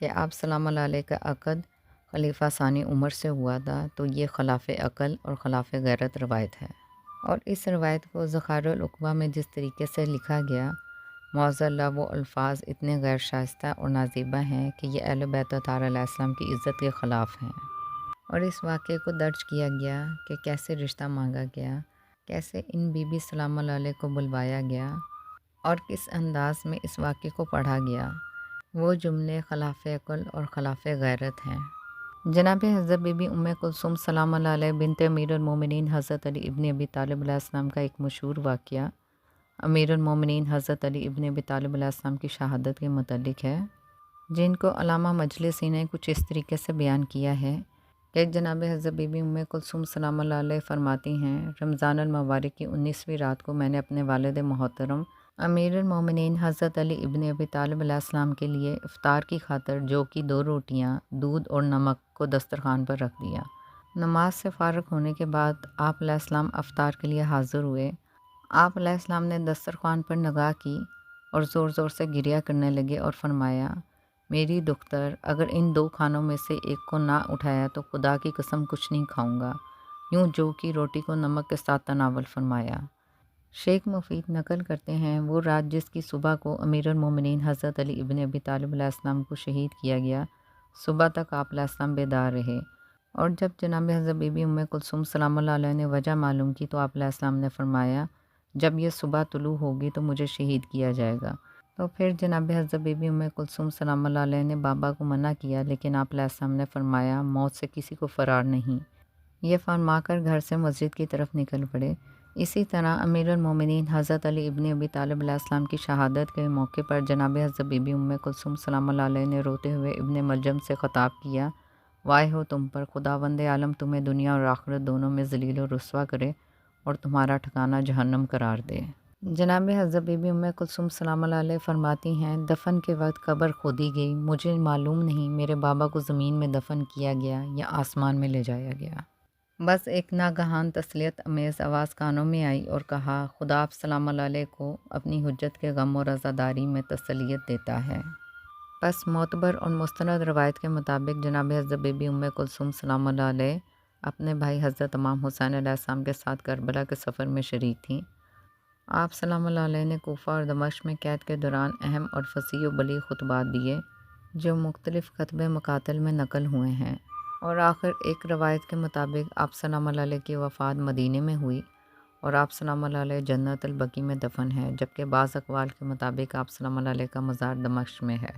کہ آپ سلام اللہ علیہ کا عقد خلیفہ ثانی عمر سے ہوا تھا، تو یہ خلاف عقل اور خلاف غیرت روایت ہے۔ اور اس روایت کو ذخائر العقبہ میں جس طریقے سے لکھا گیا، معاذاللہ وہ الفاظ اتنے غیر شائستہ اور نازیبہ ہیں کہ یہ اہل بیت طاہرہ علیہ السلام کی عزت کے خلاف ہیں۔ اور اس واقعے کو درج کیا گیا کہ کیسے رشتہ مانگا گیا، کیسے ان بی بی سلام اللہ علیہ کو بلوایا گیا اور کس انداز میں اس واقعے کو پڑھا گیا۔ وہ جملے خلاف عقل اور خلاف غیرت ہیں۔ جناب حضرت بی بی ام کلثوم سلام اللہ علیہ بنت امیر المومنین حضرت علی ابن ابی طالب علیہ السلام کا ایک مشہور واقعہ امیر المومنین حضرت علی ابن ابی طالب علیہ السلام کی شہادت کے متعلق ہے، جن کو علامہ مجلسی نے کچھ اس طریقے سے بیان کیا ہے کہ جناب حضرت بی بی ام کلثوم سلام اللہ علیہ فرماتی ہیں، رمضان المبارک کی 19ویں رات کو میں نے اپنے والد محترم امیر المومنین حضرت علی ابن ابی طالب علیہ السلام کے لیے افطار کی خاطر جو کہ 2 روٹیاں، دودھ اور نمک کو دسترخوان پر رکھ دیا۔ نماز سے فارغ ہونے کے بعد آپ علیہ السلام افطار کے لیے حاضر ہوئے۔ آپ علیہ السلام نے دسترخوان پر نگاہ کی اور زور زور سے گریہ کرنے لگے اور فرمایا، میری دختر، اگر ان 2 کھانوں میں سے ایک کو نہ اٹھایا تو خدا کی قسم کچھ نہیں کھاؤں گا، یوں جو کی روٹی کو نمک کے ساتھ تناول فرمایا۔ شیخ مفید نقل کرتے ہیں، وہ رات جس کی صبح کو امیر المومنین حضرت علی ابن ابی طالب علیہ السلام کو شہید کیا گیا، صبح تک آپ علیہ السلام بیدار رہے، اور جب جناب حضرت بی بی ام کلثوم سلام اللہ علیہ نے وجہ معلوم کی تو آپ علیہ السلام نے فرمایا، جب یہ صبح طلوع ہوگی تو مجھے شہید کیا جائے گا۔ تو پھر جناب حضرت بی بی ام کلثوم سلام اللہ علیہ نے بابا کو منع کیا، لیکن آپ علیہ السلام نے فرمایا، موت سے کسی کو فرار نہیں۔ یہ فرما کر گھر سے مسجد کی طرف نکل پڑے۔ اسی طرح امیر المومنین حضرت علی ابن ابی طالب علیہ السلام کی شہادت کے موقع پر جناب حضرت بی بی ام کلثوم سلام اللہ علیہ نے روتے ہوئے ابن ملجم سے خطاب کیا، وائے ہو تم پر، خداوند عالم تمہیں دنیا اور آخرت دونوں میں ذلیل و رسوا کرے اور تمہارا ٹھکانہ جہنم قرار دے۔ جناب حضرت بی بی ام کلثوم سلام اللہ علیہ فرماتی ہیں، دفن کے وقت قبر کھودی گئی، مجھے معلوم نہیں میرے بابا کو زمین میں دفن کیا گیا یا آسمان میں لے جایا گیا۔ بس ایک ناگہان تسلیت امیز آواز کانوں میں آئی اور کہا، خدا آپ سلام اللہ علیہ کو اپنی حجت کے غم و رضاداری میں تسلیت دیتا ہے۔ پس معتبر اور مستند روایت کے مطابق جناب حضرت بی بی ام کلثوم سلام اللہ علیہ اپنے بھائی حضرت امام حسین علیہ السلام کے ساتھ کربلا کے سفر میں شریک تھیں۔ آپ سلام اللہ علیہ نے کوفہ اور دمشق میں قید کے دوران اہم اور فصیح و بلیغ خطبات دیے، جو مختلف کتب مقاتل میں نقل ہوئے ہیں، اور آخر ایک روایت کے مطابق آپ سلام اللہ علیہ کی وفات مدینے میں ہوئی اور آپ سلام اللہ علیہ جنت البقیع میں دفن ہے، جبکہ بعض اقوال کے مطابق آپ سلام اللہ علیہ کا مزار دمشق میں ہے۔